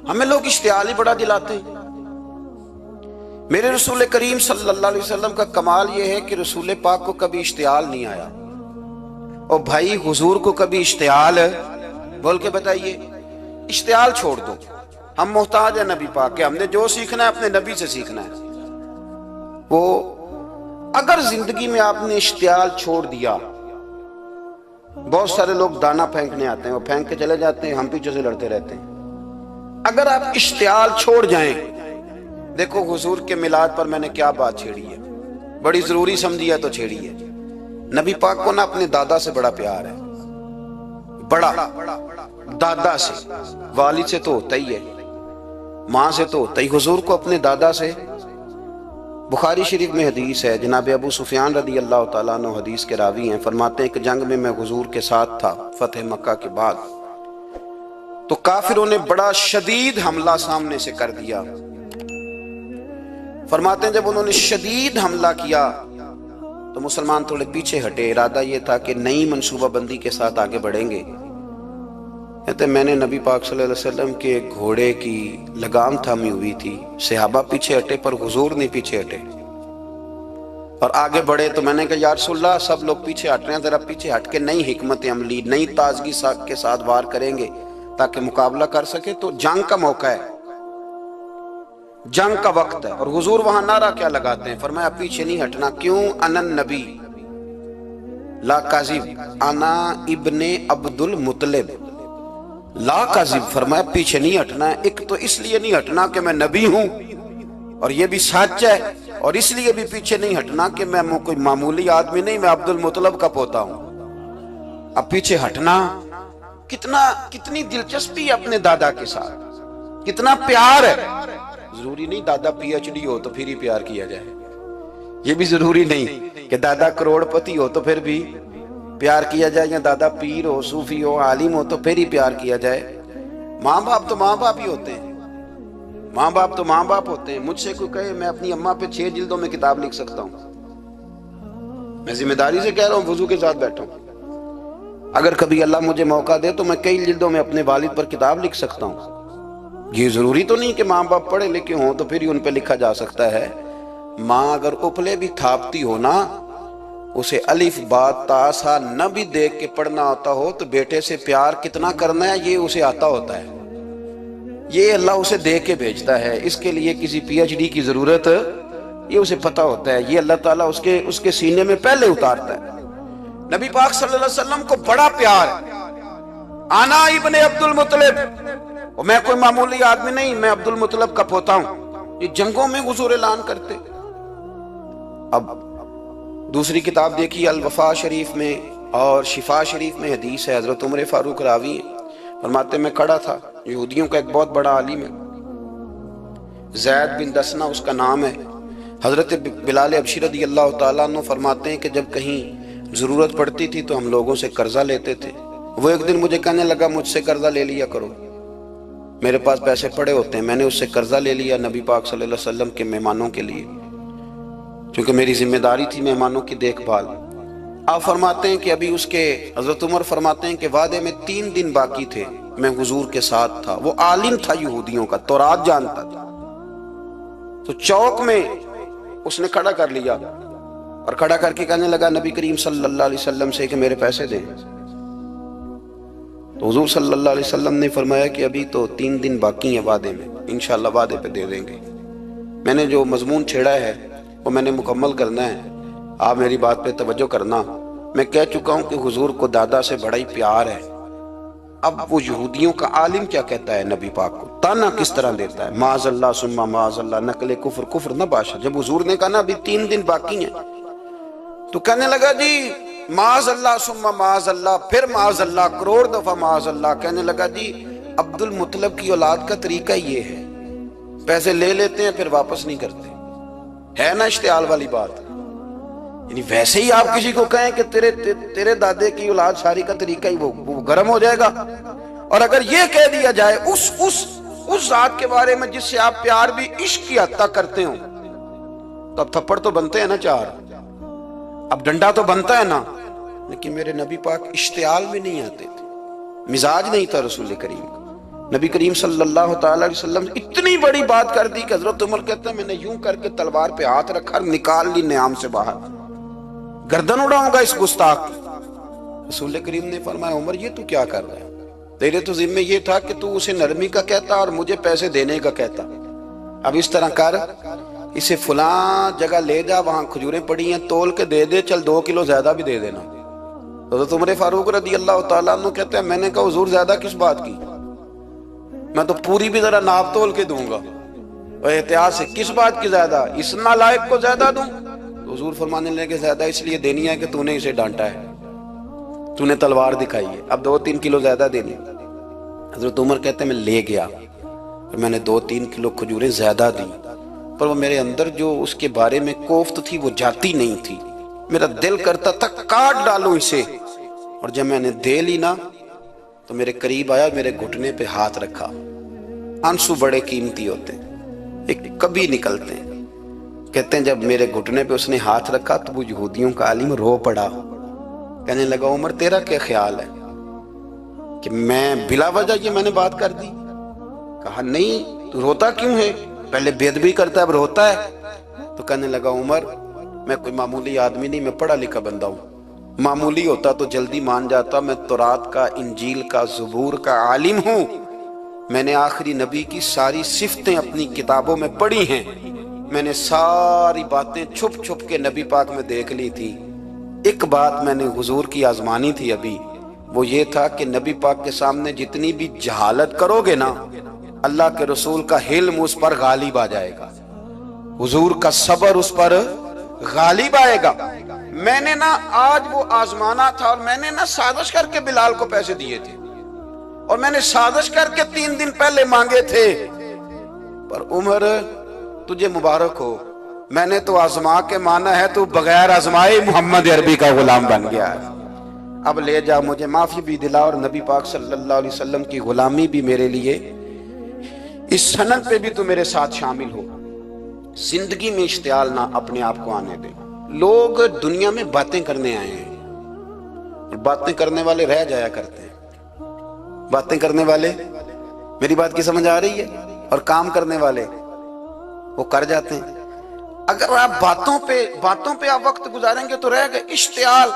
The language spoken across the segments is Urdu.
ہمیں لوگ اشتعال ہی بڑا دلاتے ہیں۔ میرے رسول کریم صلی اللہ علیہ وسلم کا کمال یہ ہے کہ رسول پاک کو کبھی اشتعال نہیں آیا، اور بھائی حضور کو کبھی اشتعال، بول کے بتائیے، اشتعال چھوڑ دو۔ ہم محتاج ہیں نبی پاک کے، ہم نے جو سیکھنا ہے اپنے نبی سے سیکھنا ہے۔ وہ اگر زندگی میں آپ نے اشتعال چھوڑ دیا، بہت سارے لوگ دانا پھینکنے آتے ہیں، وہ پھینک کے چلے جاتے ہیں، ہم پیچھے سے لڑتے رہتے ہیں۔ اگر آپ اشتعال چھوڑ جائیں، دیکھو حضور کے میلاد پر میں نے کیا بات چھیڑی ہے، بڑی ضروری سمجھی ہے تو چھیڑی ہے۔ نبی پاک کو نا اپنے دادا سے بڑا پیار ہے، بڑا، دادا سے، والد سے تو ہوتا ہی ہے، ماں سے تو ہوتا ہی، حضور کو اپنے دادا سے۔ بخاری شریف میں حدیث ہے، جناب ابو سفیان رضی اللہ تعالیٰ عنہ حدیث کے راوی ہیں، فرماتے ہیں کہ جنگ میں حضور کے ساتھ تھا فتح مکہ کے بعد، تو کافروں نے بڑا شدید حملہ سامنے سے کر دیا۔ فرماتے ہیں جب انہوں نے شدید حملہ کیا تو مسلمان تھوڑے پیچھے ہٹے، ارادہ یہ تھا کہ نئی منصوبہ بندی کے ساتھ آگے بڑھیں گے۔ کہتے میں نے نبی پاک صلی اللہ علیہ وسلم کے گھوڑے کی لگام تھامی ہوئی تھی، صحابہ پیچھے ہٹے پر حضور نہیں پیچھے ہٹے، اور آگے بڑھے تو میں نے کہا یا رسول اللہ سب لوگ پیچھے ہٹ رہے ہیں، ذرا پیچھے ہٹ کے نئی حکمت عملی، نئی تازگی کے ساتھ وار کریں گے تاکہ مقابلہ کر سکے، تو جنگ کا موقع ہے، جنگ کا وقت ہے۔ اور حضور وہاں نعرہ کیا لگاتے ہیں، فرمایا پیچھے نہیں ہٹنا، کیوں؟ انا النبی لا کاذب، انا ابن عبد المطلب لا کاذب، فرمایا پیچھے نہیں ہٹنا ہے۔ ایک تو اس لیے نہیں ہٹنا کہ میں نبی ہوں اور یہ بھی سچ ہے، اور اس لیے بھی پیچھے نہیں ہٹنا کہ میں کوئی معمولی آدمی نہیں، میں عبد المطلب کا پوتا ہوں۔ اب پیچھے ہٹنا، کتنی دلچسپی ہے اپنے دادا کے ساتھ، کتنا پیار ہے۔ ضروری نہیں دادا پی ایچ ڈی ہو تو پھر ہی پیار کیا جائے، یہ بھی ضروری نہیں کہ دادا کروڑ پتی ہو تو پھر بھی پیار کیا جائے، یا دادا پیر ہو، صوفی ہو، عالم ہو تو پھر ہی پیار کیا جائے۔ ماں باپ تو ماں باپ ہی ہوتے ہیں، ماں باپ تو ماں باپ ہوتے ہیں۔ مجھ سے کوئی کہے میں اپنی اماں پہ 6 جلدوں میں کتاب لکھ سکتا ہوں، میں ذمہ داری سے کہہ رہا ہوں، وضو کے ساتھ بیٹھا ہوں، اگر کبھی اللہ مجھے موقع دے تو میں کئی جلدوں میں اپنے والد پر کتاب لکھ سکتا ہوں۔ یہ ضروری تو نہیں کہ ماں باپ پڑھے لکھے ہوں تو پھر ہی ان پہ لکھا جا سکتا ہے۔ ماں اگر اپلے بھی تھاپتی ہو نا، اسے الف با تا سا نہ بھی دیکھ کے پڑھنا آتا ہو تو بیٹے سے پیار کتنا کرنا ہے یہ اسے آتا ہوتا ہے، یہ اللہ اسے دے کے بھیجتا ہے، اس کے لیے کسی پی ایچ ڈی کی ضرورت یہ اسے پتہ ہوتا ہے، یہ اللہ تعالیٰ اس کے سینے میں پہلے اتارتا ہے۔ نبی پاک صلی اللہ علیہ وسلم کو بڑا پیار ہے، انا ابن عبد المطلب، اور میں کوئی معمولی آدمی نہیں، میں عبد المطلب کا پوتا ہوں۔ یہ جنگوں میں حضور اعلان کرتے۔ اب دوسری کتاب دیکھی الوفا شریف میں اور شفا شریف میں حدیث ہے، حضرت عمر فاروق راوی ہیں، فرماتے میں کھڑا تھا، یہودیوں کا ایک بہت بڑا عالم ہے، زید بن دسنا اس کا نام ہے، حضرت بلال حبشی رضی اللہ تعالیٰ عنہ فرماتے ہیں کہ جب کہیں ضرورت پڑتی تھی تو ہم لوگوں سے قرضہ لیتے تھے۔ وہ ایک دن مجھے کہنے لگا مجھ سے قرضہ لے لیا کرو، میرے پاس پیسے پڑے ہوتے ہیں۔ میں نے اس سے قرضہ لے لیا نبی پاک صلی اللہ علیہ وسلم کے مہمانوں کے لیے، کیونکہ میری ذمہ داری تھی مہمانوں کی دیکھ بھال۔ آپ فرماتے ہیں کہ ابھی اس کے حضرت عمر فرماتے ہیں کہ وعدے میں 3 دن باقی تھے، میں حضور کے ساتھ تھا، وہ عالم تھا یہودیوں کا، تورات جانتا تھا، تو چوک میں اس نے کھڑا کر لیا اور کھڑا کر کے کہنے لگا نبی کریم صلی اللہ علیہ وسلم سے کہ میرے پیسے دیں۔ تو حضور صلی اللہ علیہ وسلم نے فرمایا کہ ابھی تو 3 دن باقی ہیں وعدے میں، انشاءاللہ وعدے پہ دے دیں گے۔ میں نے جو مضمون چھیڑا ہے وہ میں نے مکمل کرنا ہے، آپ میری بات پہ توجہ کرنا۔ میں کہہ چکا ہوں کہ حضور کو دادا سے بڑا ہی پیار ہے۔ اب وہ یہودیوں کا عالم کیا کہتا ہے نبی پاک کو، تانا کس طرح دیتا ہے، معاذ اللہ ثم معاذ اللہ، نقل کفر نہ باشا۔ جب حضور نے کہا نا ابھی 3 دن باقی ہیں تو کہنے لگا جی معاذ اللہ ثم معاذ اللہ، پھر معاذ اللہ، کروڑ دفعہ معاذ اللہ۔ کہنے لگا جی عبد المطلب کی اولاد کا طریقہ یہ ہے، پیسے لے لیتے ہیں پھر واپس نہیں کرتے، ہے نا اشتعال والی بات۔ یعنی ویسے ہی آپ کسی کو کہیں کہ تیرے دادے کی اولاد ساری کا طریقہ ہی وہ گرم ہو جائے گا، اور اگر یہ کہہ دیا جائے اس ذات کے بارے میں جس سے آپ پیار بھی عشق کی حد تک کرتے ہوں، تو اب تھپڑ تو بنتے ہیں نا 4، اب ڈنڈا تو بنتا ہے نا۔ لیکن میرے نبی پاک اشتعال میں نہیں آتے تھے، مزاج نہیں تھا رسول کریم کا۔ نبی کریم صلی اللہ تعالی علیہ وسلم اتنی بڑی بات کر دی کہ حضرت عمر کہتے ہیں میں نے یوں کر کے تلوار پہ ہاتھ رکھا، نکال لی نیام سے باہر، گردن اڑاؤں گا اس گستاخ کی۔ رسول کریم نے فرمایا عمر یہ تو کیا کر رہا ہے؟ تیرے تو ذمہ یہ تھا کہ تو اسے نرمی کا کہتا اور مجھے پیسے دینے کا کہتا۔ اب اس طرح کر، اسے فلاں جگہ لے جا، وہاں کھجوریں پڑی ہیں، تول کے دے دے، چل 2 کلو زیادہ بھی دے دینا۔ حضرت عمر فاروق رضی اللہ تعالیٰ عنہ کہتے ہیں میں نے کہا حضور زیادہ کس بات کی، میں تو پوری بھی ذرا ناپ تول کے دوں گا، اور احتیاط سے کس بات کی زیادہ، اس نالائق کو زیادہ دوں؟ تو حضور فرمانے لگے زیادہ اس لیے دینی ہے کہ تو نے اسے ڈانٹا ہے، تو نے تلوار دکھائی ہے، اب 2-3 کلو زیادہ دینی۔ حضرت عمر کہتے ہیں میں لے گیا، میں نے 2-3 کلو کھجوریں زیادہ دی، پر وہ میرے اندر جو اس کے بارے میں کوفت تھی وہ جاتی نہیں تھی، میرا دل کرتا تھا کاٹ ڈالوں اسے، اور جب میں نے دے لی نا تو میرے قریب آیا، میرے گھٹنے پہ ہاتھ رکھا۔ آنسو بڑے قیمتی ہوتے ہیں، ایک کبھی نکلتے ہیں، کہتے ہیں جب میرے گھٹنے پہ اس نے ہاتھ رکھا تو وہ یہودیوں کا عالم رو پڑا، کہنے لگا عمر تیرا کیا خیال ہے کہ میں بلا وجہ یہ میں نے بات کر دی؟ کہا نہیں، تو روتا کیوں ہے؟ پہلے بے ادبی کرتا ہے اب روتا ہے؟ تو کہنے لگا عمر میں کوئی معمولی آدمی نہیں، میں پڑھا لکھا بندہ ہوں، معمولی ہوتا تو جلدی مان جاتا، میں تورات کا، انجیل کا، زبور کا عالم ہوں، میں نے آخری نبی کی ساری صفتیں اپنی کتابوں میں پڑھی ہیں، میں نے ساری باتیں چھپ چھپ کے نبی پاک میں دیکھ لی تھی، ایک بات میں نے حضور کی آزمانی تھی ابھی، وہ یہ تھا کہ نبی پاک کے سامنے جتنی بھی جہالت کرو گے نا، اللہ کے رسول کا حلم اس پر غالب آ جائے گا، حضور کا صبر اس پر غالب آئے گا۔ میں نے نا آج وہ آزمانا تھا، اور میں نے نا سازش کر کے بلال کو پیسے دیے تھے، اور میں نے سازش کر کے 3 دن پہلے مانگے تھے، پر عمر تجھے مبارک ہو، میں نے تو آزما کے مانا ہے، تو بغیر آزمائے محمد عربی کا غلام بن گیا ہے، اب لے جا، مجھے معافی بھی دلا، اور نبی پاک صلی اللہ علیہ وسلم کی غلامی بھی میرے لیے، اس سند پہ بھی تو میرے ساتھ شامل ہو۔ زندگی میں اشتعال نہ اپنے آپ کو آنے دے۔ لوگ دنیا میں باتیں کرنے آئے ہیں، اور باتیں کرنے والے رہ جایا کرتے ہیں، باتیں کرنے والے، میری بات کی سمجھ آ رہی ہے، اور کام کرنے والے وہ کر جاتے ہیں۔ اگر آپ باتوں پہ آپ وقت گزاریں گے تو رہ گئے۔ اشتعال،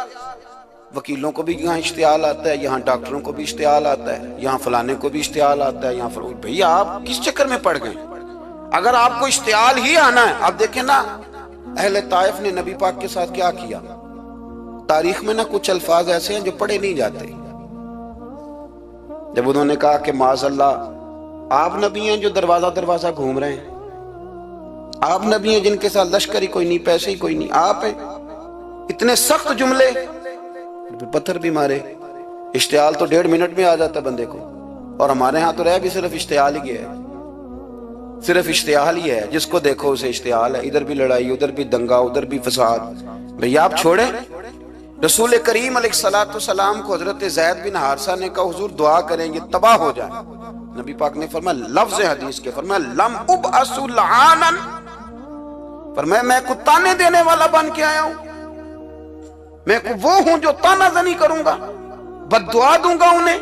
وکیلوں کو بھی یہاں اشتعال آتا ہے، یہاں ڈاکٹروں کو بھی اشتعال آتا ہے، یہاں فلانے کو بھی اشتعال آتا ہے، یہاں بھئی آپ کس چکر میں پڑ گئے؟ اگر آپ کو اشتعال ہی آنا ہے، آپ دیکھیں نا اہل طائف نے نبی پاک کے ساتھ کیا کیا، تاریخ میں نا کچھ الفاظ ایسے ہیں جو پڑھے نہیں جاتے۔ جب انہوں نے کہا کہ معاذ اللہ آپ نبی ہیں جو دروازہ دروازہ گھوم رہے ہیں، آپ نبی ہیں جن کے ساتھ لشکر ہی کوئی نہیں، پیسے ہی کوئی نہیں، آپ ہیں، اتنے سخت جملے، پتھر بھی مارے۔ اشتعال تو 1.5 منٹ میں آ جاتا ہے بندے کو، اور ہمارے ہاں تو رہ بھی صرف اشتعال ہی گیا ہے، صرف اشتعال ہی ہے، جس کو دیکھو اسے اشتعال ہے، ادھر بھی لڑائی، ادھر بھی دنگا، ادھر بھی فساد۔ بھئی آپ چھوڑیں۔ رسول کریم علیہ السلام کو حضرت زید بن حارثہ نے کہا حضور دعا کریں گے تباہ ہو جائیں، نبی پاک نے فرمایا لفظ حدیث کے، فرمایا لم ابعث لعانا، فرمایا میں کو تانے دینے والا بن کے آیا ہوں، میں کو وہ ہوں جو تانا زنی کروں گا، بد دعا دوں گا انہیں۔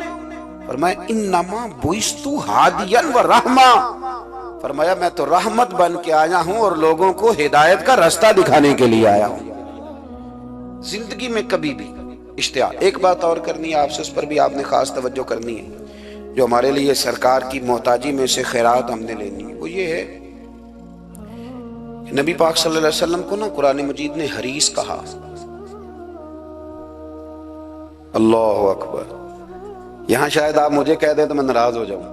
فرمایا انما بعثت ہادیا و رحمہ، فرمایا میں تو رحمت بن کے آیا ہوں اور لوگوں کو ہدایت کا راستہ دکھانے کے لیے آیا ہوں۔ زندگی میں کبھی بھی اشتعال۔ ایک بات اور کرنی ہے آپ سے، اس پر بھی آپ نے خاص توجہ کرنی ہے، جو ہمارے لیے سرکار کی محتاجی میں سے خیرات ہم نے لینی ہے، وہ یہ ہے کہ نبی پاک صلی اللہ علیہ وسلم کو نا قرآن مجید نے حریص کہا۔ اللہ اکبر، یہاں شاید آپ مجھے کہہ دیں تو میں ناراض ہو جاؤں،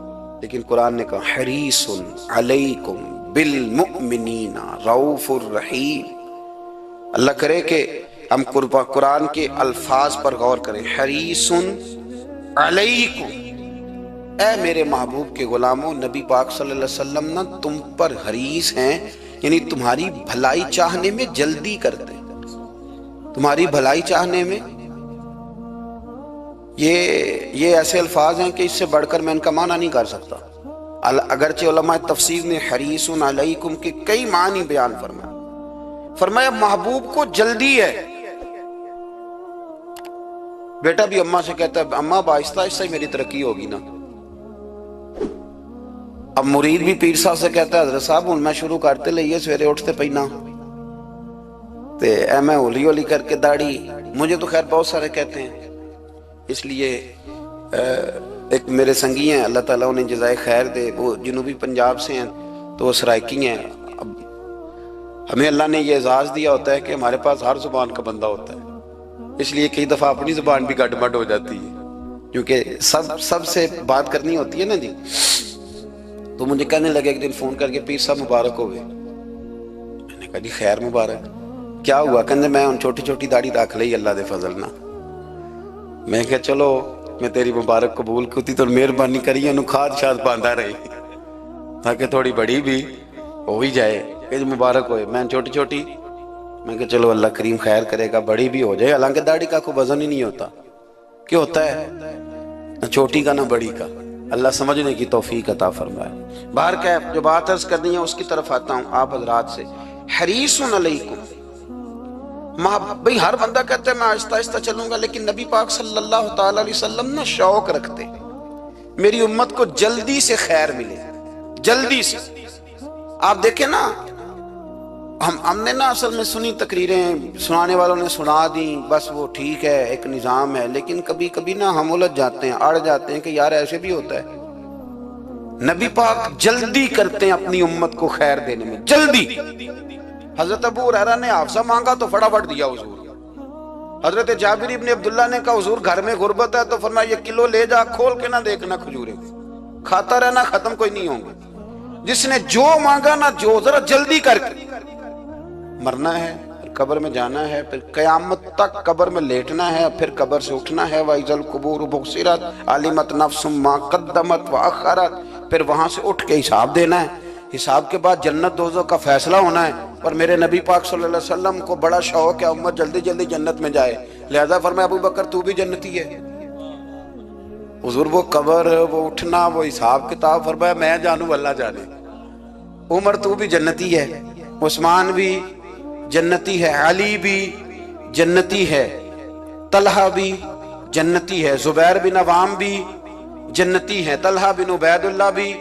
لیکن قرآن نے کہا حریص علیکم بالمؤمنین رؤوف الرحیم۔ اللہ کرے کہ ہم قرآن کے الفاظ پر غور کریں۔ حریص علیکم، اے میرے محبوب کے غلاموں، نبی پاک صلی اللہ علیہ وسلم نا تم پر حریص ہیں، یعنی تمہاری بھلائی چاہنے میں جلدی کرتے ہیں، تمہاری بھلائی چاہنے میں۔ یہ ایسے الفاظ ہیں کہ اس سے بڑھ کر میں ان کا معنی نہیں کر سکتا، اگرچہ علماء تفسیر نے حریص علیکم کے کئی معنی بیان فرمایا محبوب کو جلدی ہے۔ بیٹا بھی اماں سے کہتا ہے اماں آہستہ آہستہ ہی میری ترقی ہوگی نا، اب مرید بھی پیر صاحب سے کہتا ہے حضرت صاحب ہوں میں شروع کرتے لئیے سویرے اٹھتے پہنا تے اے میں ہولی ہولی کر کے داڑھی، مجھے تو خیر بہت سارے کہتے ہیں، اس لیے ایک میرے سنگی ہیں اللہ تعالیٰ انہیں جزائے خیر دے، وہ جنوبی پنجاب سے ہیں تو وہ سرائکی ہیں۔ اب ہمیں اللہ نے یہ اعزاز دیا ہوتا ہے کہ ہمارے پاس ہر زبان کا بندہ ہوتا ہے، اس لیے کئی دفعہ اپنی زبان بھی گڈ مڈ ہو جاتی ہے کیونکہ سب سے بات کرنی ہوتی ہے نا جی۔ تو مجھے کہنے لگے ایک دن فون کر کے پیر صاحب مبارک ہوئے، میں نے کہا جی خیر مبارک، کیا ہوا؟ کہنے میں ان چھوٹی چھوٹی داڑھی رکھ لئی اللہ دے فضل نہ۔ میں کہا چلو میں تیری مبارک قبول کتی تو مہربانی کریے انہوں کھاد شاد باندھا رہی تاکہ تھوڑی بڑی بھی ہو ہی جائے کہ مبارک ہوئے۔ میں چھوٹی چھوٹی، میں کہا چلو اللہ کریم خیر کرے گا بڑی بھی ہو جائے، حالانکہ داڑھی کا کوئی وزن ہی نہیں ہوتا، کیا ہوتا ہے نہ چھوٹی کا نہ بڑی کا، اللہ سمجھنے کی توفیق عطا فرمائے۔ باہر کیا جو بات عرض کرنی ہے اس کی طرف آتا ہوں آپ حضرات سے۔ حریص علیکم، بھئی ہر بندہ کہتا ہے میں آہستہ آہستہ چلوں گا، لیکن نبی پاک صلی اللہ تعالی علیہ وسلم نا شوق رکھتے میری امت کو جلدی سے خیر ملے، جلدی سے۔ آپ دیکھیں نا ہم نے نا اصل میں سنی تقریریں، سنانے والوں نے سنا دیں، بس وہ ٹھیک ہے ایک نظام ہے، لیکن کبھی کبھی نا ہم الجھ جاتے ہیں، اڑ جاتے ہیں کہ یار ایسے بھی ہوتا ہے۔ نبی پاک جلدی کرتے ہیں اپنی امت کو خیر دینے میں، جلدی۔ حضرت ابو ہریرہ نے حافظہ مانگا تو فٹافٹ دیا حضور۔ حضرت جابر ابن عبداللہ نے کہا حضور گھر میں غربت ہے تو فرمایا یہ کلو لے جا، کھول کے نہ دیکھنا کھجورے، کھاتا رہنا ختم کوئی نہیں ہوں گے۔ جس نے جو مانگا نا جو ذرا جلدی کر کے، مرنا ہے پھر قبر میں جانا ہے، پھر قیامت تک قبر میں لیٹنا ہے، پھر قبر سے اٹھنا ہے، وَإِذَا الْقُبُورُ بُعْثِرَتْ عَلِمَتْ نَفْسٌ مَا قَدَّمَتْ وَأَخَّرَتْ، پھر وہاں سے اٹھ کے حساب دینا ہے، حساب کے بعد جنت دوزخ کا فیصلہ ہونا ہے۔ اور میرے نبی پاک صلی اللہ علیہ وسلم کو بڑا شوق ہے امت جلدی جلدی جنت میں جائے، لہذا فرمایا ابو بکر تو بھی جنتی ہے۔ حضور وہ قبر، وہ اٹھنا، وہ حساب کتاب، فرمایا میں جانوں اللہ جانے۔ عمر تو بھی جنتی ہے، عثمان بھی جنتی ہے، علی بھی جنتی ہے، طلحہ بھی جنتی ہے، زبیر بن عوام بھی جنتی ہے، طلحہ بن عبید اللہ بھی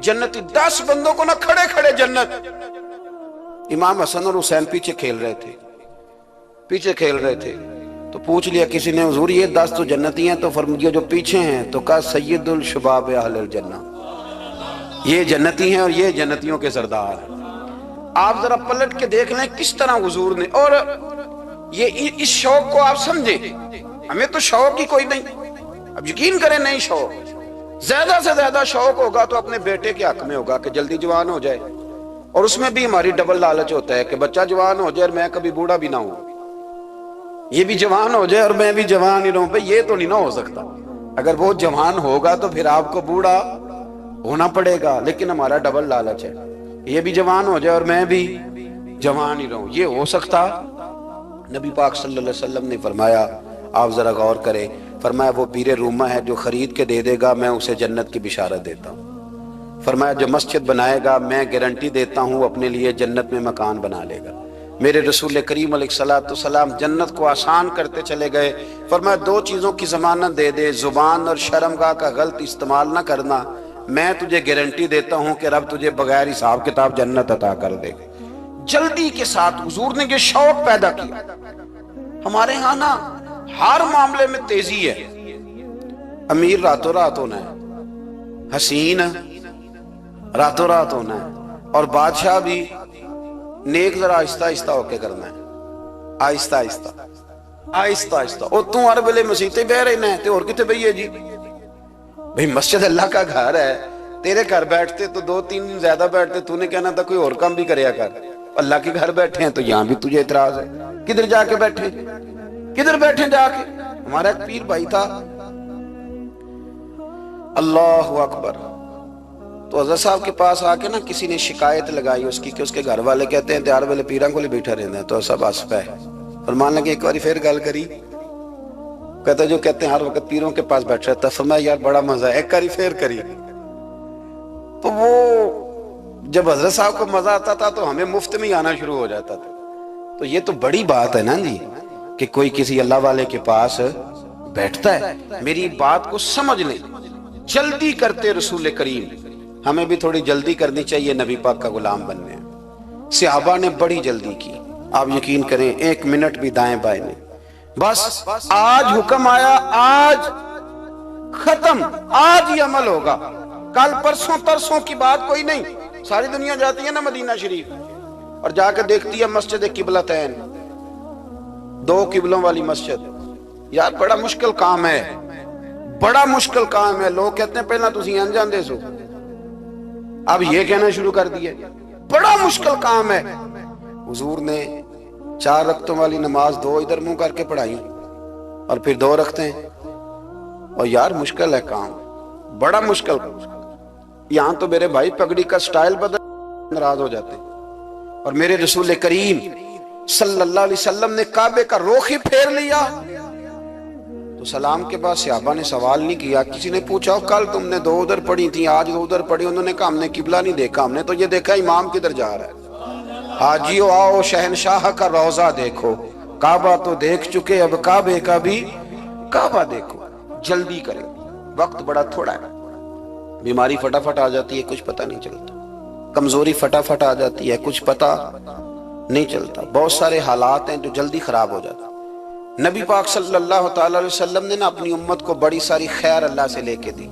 جنتی۔ 10 بندوں کو نہ کھڑے کھڑے جنت۔ امام حسن اور حسین پیچھے کھیل رہے تھے تو پوچھ لیا کسی نے حضور یہ 10 تو جنتی ہیں، تو فرمایا جو پیچھے ہیں، تو کہا سید الشباب اہل الجنہ، یہ جنتی ہیں اور یہ جنتیوں کے سردار ہیں۔ آپ ذرا پلٹ کے دیکھ لیں کس طرح حضور نے، اور یہ اس شوق کو آپ سمجھیں، ہمیں تو شوق ہی کوئی نہیں، اب یقین کریں نہیں شوق، زیادہ سے زیادہ شوق ہوگا تو اپنے بیٹے کے حق میں ہوگا کہ جلدی جوان ہو جائے، اور اس میں بھی ہماری ڈبل لالچ ہوتا ہے کہ بچہ جوان ہو جائے اور میں کبھی بوڑھا بھی نہ ہوں، یہ بھی جوان ہو جائے اور میں بھی جوان ہی رہوں، بھئی یہ تو نہیں نہ ہو سکتا، اگر وہ جوان ہوگا تو پھر آپ کو بوڑھا ہونا پڑے گا، لیکن ہمارا ڈبل لالچ ہے، یہ بھی جوان ہو جائے اور میں بھی جوان ہی رہوں، یہ ہو سکتا؟ نبی پاک صلی اللہ علیہ وسلم نے فرمایا، آپ ذرا غور کریں، فرمایا وہ بیر رومہ ہے جو خرید کے دے دے گا میں اسے جنت کی بشارت دیتا ہوں، فرمایا جو مسجد بنائے گا میں گارنٹی دیتا ہوں اپنے لیے جنت میں مکان بنا لے گا۔ میرے رسول کریم علیہ السلام جنت کو آسان کرتے چلے گئے، فرمایا 2 چیزوں کی ضمانت دے دے، زبان اور شرمگاہ کا غلط استعمال نہ کرنا، میں تجھے گارنٹی دیتا ہوں کہ رب تجھے بغیر حساب کتاب جنت عطا کر دے گا۔ جلدی کے ساتھ حضور نے یہ شوق پیدا کیا۔ ہمارے ہاں نا ہر معاملے میں تیزی ہے، امیر راتوں رات ہونا ہے، حسین راتوں رات ہونا ہے، اور بادشاہ بھی نیک ذرا آہستہ آہستہ ہو کے کرنا ہے، آہستہ آہستہ آہستہ آہستہ۔ اور تو ہر ویلے مسیطے بہ رہے تے اور کتے بھئی ہے جی، بھئی مسجد اللہ کا گھر ہے، تیرے گھر بیٹھتے تو 2-3 دن زیادہ بیٹھتے، تو نے کہنا تھا کوئی اور کام بھی کریا کر، اللہ کے گھر بیٹھے ہیں تو یہاں بھی تجھے اعتراض ہے، کدھر جا کے بیٹھے، کدھر بیٹھے جا کے۔ ہمارا ایک پیر بھائی تھا، اللہ اکبر، تو حضرت صاحب کے پاس آ کے نا کسی نے شکایت لگائی اس کی کہ اس کے گھر والے کہتے ہیں تیار والے پیران کو لے بیٹھا رہنا ہے، تو سب ہنس پے، فرمان لگے ایک باری پھر گل کری، کہتا جو کہتے ہیں ہر وقت پیروں کے پاس بیٹھ رہتا، فرمایا یار بڑا مزہ ہے، ایک باری پھر کری۔ تو وہ جب حضرت صاحب کو مزہ آتا تھا تو ہمیں مفت میں آنا شروع ہو جاتا تھا، تو یہ تو بڑی بات ہے نا جی کہ کوئی کسی اللہ والے کے پاس بیٹھتا ہے۔ میری بات کو سمجھ لیں، جلدی کرتے رسول کریم. ہمیں بھی تھوڑی جلدی کرنی چاہیے نبی پاک کا غلام بننے. صحابہ نے بڑی جلدی کی. آپ یقین کریں 1 منٹ بھی دائیں بائیں نہیں. بس آج حکم آیا، آج ختم، آج ہی عمل ہوگا. کل پرسوں ترسوں کی بات کوئی نہیں. ساری دنیا جاتی ہے نا مدینہ شریف اور جا کے دیکھتی ہے مسجد قبلتین، 2 قبلوں والی مسجد. یار بڑا مشکل کام ہے، بڑا مشکل کام ہے. لوگ کہتے ہیں پہلا تسی انجان دے سو، اب یہ کہنا شروع کر دیا بڑا مشکل کام ہے. حضور نے 4 رکعتوں والی نماز 2 ادھر منہ کر کے پڑھائی اور پھر 2 رکھتے ہیں. اور یار مشکل ہے کام، بڑا مشکل. یہاں تو میرے بھائی پگڑی کا سٹائل بدل ناراض ہو جاتے ہیں. اور میرے رسول کریم صلی اللہ علیہ وسلم نے کعبے کا رخ ہی پھیر لیا تو سلام کے بعد صحابہ نے سوال نہیں کیا. کسی نے پوچھا کل تم نے 2 ادھر پڑھی تھی، آج 2 ادھر پڑھی. انہوں نے کہا ہم نے قبلہ نہیں دیکھا، ہم نے تو یہ دیکھا امام کدھر جا رہا ہے. حاجیو آؤ شہنشاہ کا روضہ دیکھو، کعبہ تو دیکھ چکے اب کعبے کا بھی کعبہ دیکھو. جلدی کریں، وقت بڑا تھوڑا ہے. بیماری فٹافٹ آ جاتی ہے، کچھ پتہ نہیں چلتا. کمزوری فٹافٹ آ جاتی ہے، کچھ پتہ نہیں چلتا. بہت سارے حالات ہیں جو جلدی خراب ہو جاتے ہیں. نبی پاک صلی اللہ تعالی علیہ وسلم نے نا اپنی امت کو بڑی ساری خیر اللہ سے لے کے دی.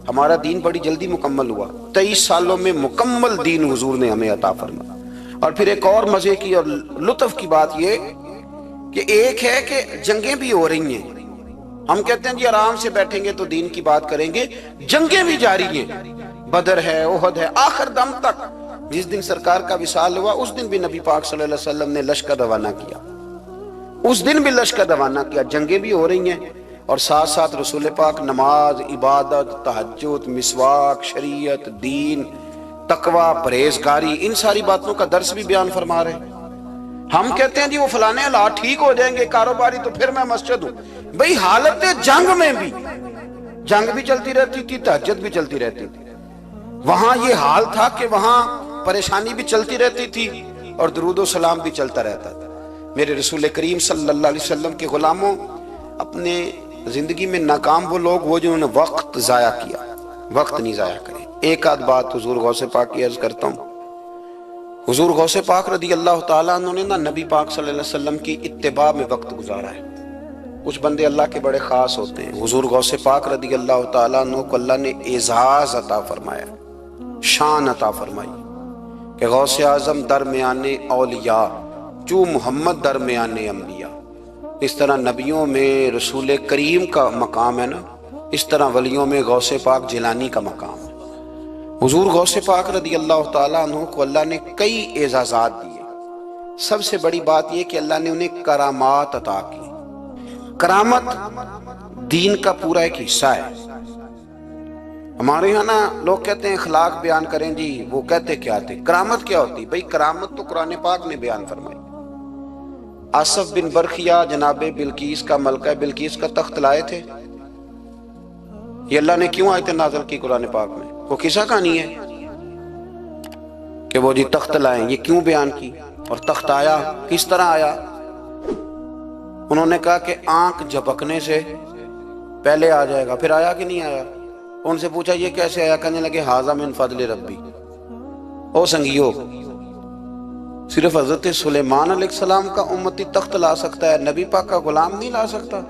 ہمارا دین بڑی جلدی مکمل ہوا. 23 سالوں میں مکمل دین حضور نے ہمیں عطا فرمایا. اور پھر ایک اور مزے کی اور لطف کی بات یہ کہ ایک ہے کہ جنگیں بھی ہو رہی ہیں. ہم کہتے ہیں جی آرام سے بیٹھیں گے تو دین کی بات کریں گے، جنگیں بھی جاری ہیں. بدر ہے، احد ہے، آخر دم تک. جس دن سرکار کا وصال ہوا اس دن بھی نبی پاک صلی اللہ علیہ وسلم نے لشکر روانہ کیا. اس دن بھی لشکر روانہ کیا. جنگیں بھی ہو رہی ہیں اور ساتھ ساتھ رسول پاک نماز، عبادت، تہجد، مسواک، شریعت، دین، تقوی، پرہیزگاری، ان ساری باتوں کا درس بھی بیان فرما رہے ہیں. ہم کہتے ہیں جی وہ فلانے حالات ٹھیک ہو جائیں گے کاروباری تو پھر میں مسجد ہوں. بھئی حالت جنگ میں بھی جنگ بھی چلتی رہتی تھی، تہجد بھی چلتی رہتی تھی. وہاں یہ حال تھا کہ وہاں پریشانی بھی چلتی رہتی تھی اور درود و سلام بھی چلتا رہتا تھا. میرے رسول کریم صلی اللہ علیہ وسلم کے غلاموں، اپنے زندگی میں ناکام وہ لوگ وہ جنہوں نے وقت ضائع کیا. وقت نہیں ضائع کریں. ایک آدھ بات حضور غوث پاک کی عرض کرتا ہوں. حضور غوث پاک رضی اللہ تعالیٰ عنہ نے نا نبی پاک صلی اللہ علیہ وسلم کی اتباع میں وقت گزارا ہے. کچھ بندے اللہ کے بڑے خاص ہوتے ہیں. حضور غوث پاک رضی اللہ تعالیٰ عنہ کو اللہ نے اعزاز عطا فرمایا، شان عطا فرمائی کہ غوث اعظم درمیان اولیاء جو محمد درمیان انبیاء. اس طرح نبیوں میں رسول کریم کا مقام ہے نا، اس طرح ولیوں میں غوث پاک جیلانی کا مقام ہے. حضور غوث پاک رضی اللہ تعالیٰ عنہ کو اللہ نے کئی اعزازات دیے. سب سے بڑی بات یہ کہ اللہ نے انہیں کرامات عطا کی. کرامت دین کا پورا ایک حصہ ہے. ہمارے یہاں نا لوگ کہتے ہیں اخلاق بیان کریں جی، وہ کہتے کیا تھے کرامت کیا ہوتی؟ بھئی کرامت تو قرآن پاک نے بیان فرمائی. آصف بن برخیہ جناب بلقیس کا، ملکہ بلقیس کا تخت لائے تھے. یہ اللہ نے کیوں آیت نازل کی قرآن پاک میں؟ وہ قصہ کہانی ہے کہ وہ جی تخت لائیں. یہ کیوں بیان کی؟ اور تخت آیا کس طرح آیا؟ انہوں نے کہا کہ آنکھ جھپکنے سے پہلے آ جائے گا. پھر آیا کہ نہیں آیا؟ ان سے پوچھا یہ کیسے آیا؟ کہنے لگے ھذا من فضل ربی. او سنگیو، صرف حضرت سلیمان علیہ السلام کا امتی تخت لا سکتا ہے، نبی پاک کا غلام نہیں لا سکتا.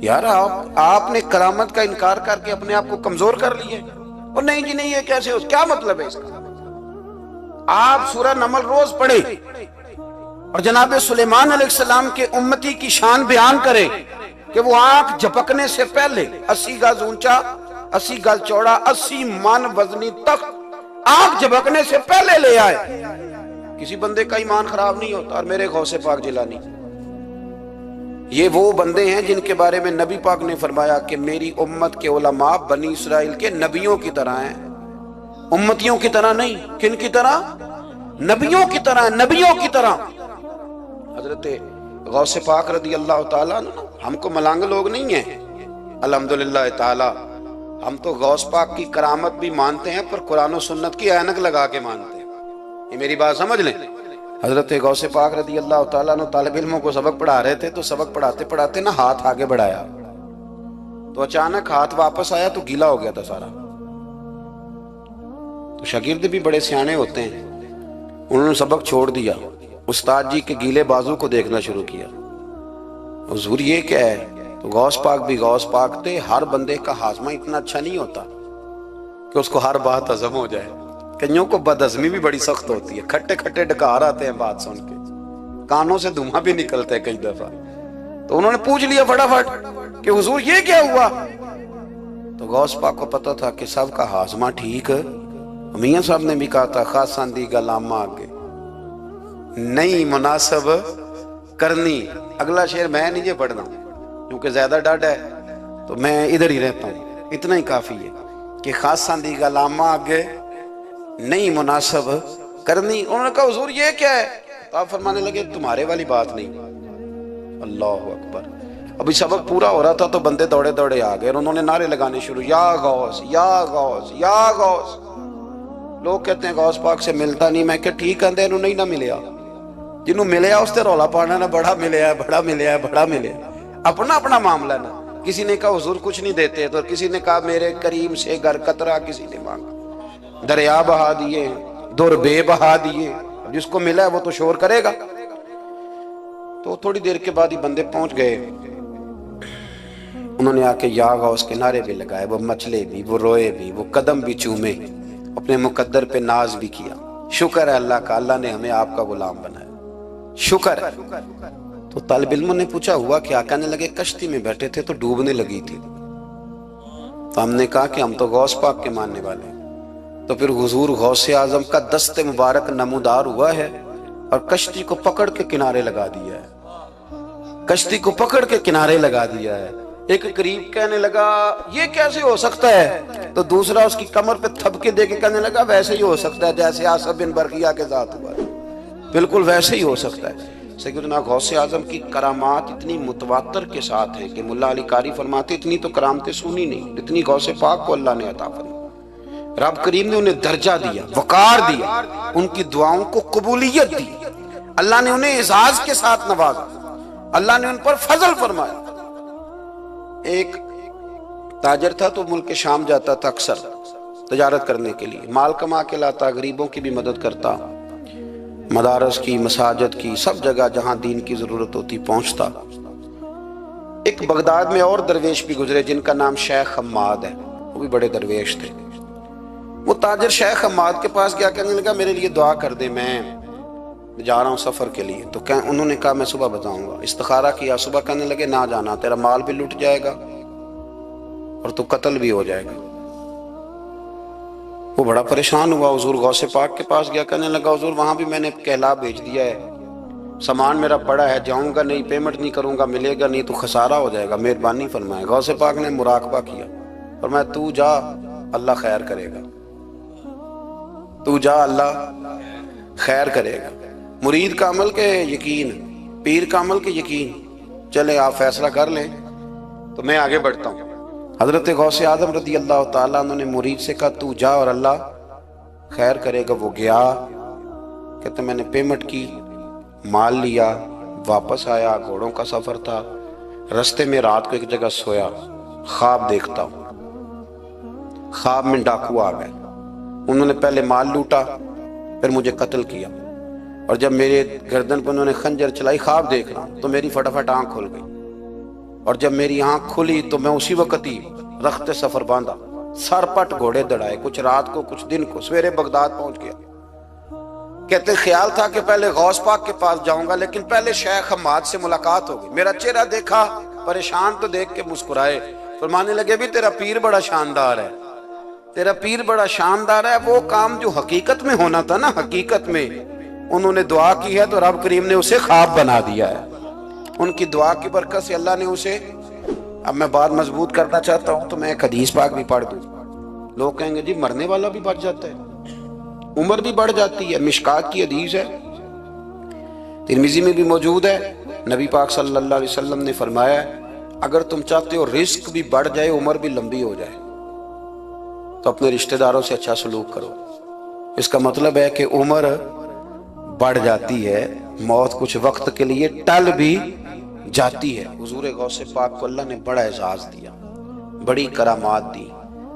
یار آپ نے کرامت کا انکار کر کے اپنے آپ کو کمزور کر لیے. اور نہیں جی نہیں، یہ کیسے ہو؟ کیا مطلب ہے اس کا؟ آپ سورہ نمل روز پڑھیں اور جناب سلیمان علیہ السلام کے امتی کی شان بیان کریں کہ وہ آنکھ جھپکنے سے پہلے 80 گز اونچا، 80 گز چوڑا، 80 من وزنی تخت آنکھ جھپکنے سے پہلے لے آئے. کسی بندے کا ایمان خراب نہیں ہوتا. اور میرے غوث پاک جیلانی، یہ وہ بندے ہیں جن کے بارے میں نبی پاک نے فرمایا کہ میری امت کے علماء بنی اسرائیل کے نبیوں کی طرح ہیں، امتیوں کی طرح نہیں. کن کی طرح؟ نبیوں کی طرح، نبیوں کی طرح. حضرت غوث پاک رضی اللہ تعالیٰ عنہ ہم کو ملانگ لوگ نہیں ہیں الحمدللہ تعالیٰ. ہم تو غوث پاک کی کرامت بھی مانتے ہیں پر قرآن و سنت کی اینک لگا کے مانتے ہیں. یہ میری بات سمجھ لیں. حضرت غوث پاک رضی اللہ تعالیٰ عنہ طالب علموں کو سبق پڑھا رہے تھے تو سبق پڑھاتے پڑھاتے نا ہاتھ آگے بڑھایا تو اچانک ہاتھ واپس آیا تو گیلا ہو گیا تھا سارا. تو شاگرد بھی بڑے سیانے ہوتے ہیں, انہوں نے سبق چھوڑ دیا, استاد جی کے گیلے بازو کو دیکھنا شروع کیا. حضور یہ کیا ہے؟ تو غوث پاک بھی غوث پاک تھے. ہر بندے کا ہاضمہ اتنا اچھا نہیں ہوتا کہ اس کو ہر بات ہضم ہو جائے. کئیوں کو بد ہضمی بھی بڑی سخت ہوتی ہے, کھٹے کھٹے ڈکار آتے ہیں بات سن کے, کانوں سے دھواں بھی نکلتا ہے کئی دفعہ. تو انہوں نے پوچھ لیا فٹافٹ کہ حضور یہ کیا ہوا؟ تو غوث پاک کو پتا تھا کہ سب کا ہاضمہ ٹھیک. میاں صاحب نے بھی کہا تھا خاصاندی کا لامہ آگے نہیں مناسب کرنی. اگلا شعر میں نہیں یہ پڑھنا کیونکہ زیادہ ڈاڈ ہے تو میں ادھر ہی رہتا ہوں. اتنا ہی کافی ہے کہ خاصاندی کا لامہ آگے نہیں مناسب کرنی. انہوں نے کہا حضور یہ کیا ہے؟ تو آپ فرمانے لگے تمہارے والی بات نہیں. اللہ اکبر. ابھی سبق پورا ہو رہا تھا تو بندے دوڑے دوڑے آ گئے اور انہوں نے نعرے لگانے شروع, یا غوث یا غوث یا غوث. لوگ کہتے ہیں غوث پاک سے ملتا نہیں. میں کہ ٹھیک کہتے ہیں انہوں نہیں نہ ملیا, جنہوں ملیا اس سے رولا پانا نہ بڑا ملیا ہے بڑا ملیا ہے بڑا ملیا. اپنا اپنا معاملہ نا. کسی نے کہا حضور کچھ نہیں دیتے, تو کسی نے کہا میرے کریم سے گر قطرہ کسی نے مانگا, دریا بہا دیے در بے بہا دیے. جس کو ملا ہے وہ تو شور کرے گا. تو تھوڑی دیر کے بعد ہی بندے پہنچ گئے. انہوں نے آ کے یا غوث کے نعرے بھی لگائے, وہ مچلے بھی, وہ روئے بھی, وہ قدم بھی چومے, اپنے مقدر پہ ناز بھی کیا. شکر ہے اللہ کا, اللہ نے ہمیں آپ کا غلام بنایا, شکر ہے. تو طالب علموں نے پوچھا ہوا کیا؟ کہنے لگے کشتی میں بیٹھے تھے تو ڈوبنے لگی تھی. تو ہم نے کہا کہ ہم تو غوث پاک کے ماننے والے ہیں. تو پھر حضور غوث اعظم کا دست مبارک نمودار ہوا ہے اور کشتی کو پکڑ کے کنارے لگا دیا ہے. کشتی کو پکڑ کے کنارے لگا دیا ہے. ایک قریب کہنے لگا یہ کیسے ہو سکتا ہے؟ تو دوسرا اس کی کمر پہ تھپکے دے کے کہنے لگا ویسے ہی ہو سکتا ہے جیسے آصف بن برقیہ کے ذات ہوا, بالکل ویسے ہی ہو سکتا ہے. سیدنا غوث اعظم کی کرامات اتنی متواتر کے ساتھ ہیں کہ ملا علی قاری فرماتے اتنی تو کرامتیں سنی نہیں جتنی غوث پاک کو اللہ نے عطا فرمائی. رب کریم نے انہیں درجہ دیا, وقار دیا, ان کی دعاؤں کو قبولیت دی, اللہ نے انہیں اعزاز کے ساتھ نوازا, اللہ نے ان پر فضل فرمایا. ایک تاجر تھا تو ملک شام جاتا تھا اکثر تجارت کرنے کے لیے, مال کما کے لاتا, غریبوں کی بھی مدد کرتا, مدارس کی, مساجد کی, سب جگہ جہاں دین کی ضرورت ہوتی پہنچتا. ایک بغداد میں اور درویش بھی گزرے جن کا نام شیخ حماد ہے, وہ بھی بڑے درویش تھے. وہ تاجر شیخ حماد کے پاس گیا, کہنے لگا میرے لیے دعا کر دے, میں جا رہا ہوں سفر کے لیے. تو انہوں نے کہا میں صبح بتاؤں گا. استخارہ کیا صبح, کہنے لگے نہ جانا, تیرا مال بھی لٹ جائے گا اور تو قتل بھی ہو جائے گا. وہ بڑا پریشان ہوا, حضور غوث پاک کے پاس گیا, کہنے لگا حضور وہاں بھی میں نے کہلا بھیج دیا ہے, سامان میرا پڑا ہے, جاؤں گا نہیں, پیمنٹ نہیں کروں گا, ملے گا نہیں تو خسارہ ہو جائے گا, مہربانی فرمائے. غوث پاک نے مراقبہ کیا, فرمایا تو جا اللہ خیر کرے گا, تو جا اللہ خیر کرے گا. مرید کا عمل کے یقین, پیر کا عمل کے یقین. چلے آپ فیصلہ کر لیں تو میں آگے بڑھتا ہوں. حضرت غوث اعظم رضی اللہ تعالیٰ عنہ نے مرید سے کہا تو جا اور اللہ خیر کرے گا. وہ گیا, کہتے میں نے پیمنٹ کی, مال لیا, واپس آیا. گھوڑوں کا سفر تھا, رستے میں رات کو ایک جگہ سویا, خواب دیکھتا ہوں. خواب میں ڈاکو آ گئے, انہوں نے پہلے مال لوٹا, پھر مجھے قتل کیا, اور جب میرے گردن پر انہوں نے خنجر چلائی, خواب دیکھ رہا ہوں تو میری فٹافٹ آنکھ کھل گئی, اور جب میری آنکھ کھلی تو میں اسی وقت ہی رخت سفر باندھا, سر پٹ گھوڑے دڑائے, کچھ رات کو کچھ دن کو, سویرے بغداد پہنچ گیا. کہتے خیال تھا کہ پہلے غوث پاک کے پاس جاؤں گا, لیکن پہلے شیخ حماد سے ملاقات ہو گئی. میرا چہرہ دیکھا, پریشان تو دیکھ کے مسکرائے, فرمانے لگے بھی تیرا پیر بڑا شاندار ہے, تیرا پیر بڑا شاندار ہے. وہ کام جو حقیقت میں ہونا تھا نا, حقیقت میں انہوں نے دعا کی ہے تو رب کریم نے اسے خواب بنا دیا ہے. ان کی دعا کی برکت سے اللہ نے اسے, اب میں بات مضبوط کرنا چاہتا ہوں تو میں ایک حدیث پاک بھی پڑھ دوں. لوگ کہیں گے جی مرنے والا بھی بڑھ جاتا ہے, عمر بھی بڑھ جاتی ہے. مشکات کی حدیث ہے, ترمذی میں بھی موجود ہے. نبی پاک صلی اللہ علیہ وسلم نے فرمایا اگر تم چاہتے ہو رزق بھی بڑھ جائے, عمر بھی لمبی ہو جائے, تو اپنے رشتہ داروں سے اچھا سلوک کرو. اس کا مطلب ہے کہ عمر بڑھ جاتی ہے, موت کچھ وقت کے لیے ٹل بھی جاتی ہے. حضور غوث پاک کو اللہ نے بڑا اعزاز دیا, بڑی کرامات دی۔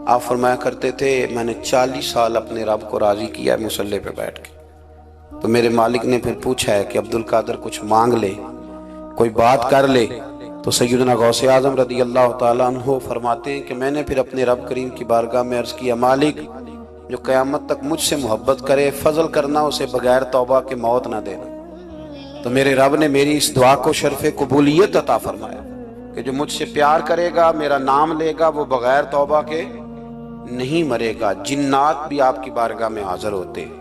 آپ فرمایا کرتے تھے میں نے 40 سال اپنے رب کو راضی کیا ہے مصلی پہ بیٹھ کے۔ تو میرے مالک نے پھر پوچھا ہے کہ عبد القادر کچھ مانگ لے، کوئی بات کر لے، تو سیدنا غوث اعظم رضی اللہ تعالیٰ عنہ فرماتے ہیں کہ میں نے پھر اپنے رب کریم کی بارگاہ میں عرض کیا، مالک جو قیامت تک مجھ سے محبت کرے فضل کرنا اسے بغیر توبہ کے موت نہ دینا۔ تو میرے رب نے میری اس دعا کو شرف قبولیت عطا فرمایا کہ جو مجھ سے پیار کرے گا، میرا نام لے گا، وہ بغیر توبہ کے نہیں مرے گا۔ جنات بھی آپ کی بارگاہ میں حاضر ہوتے ہیں۔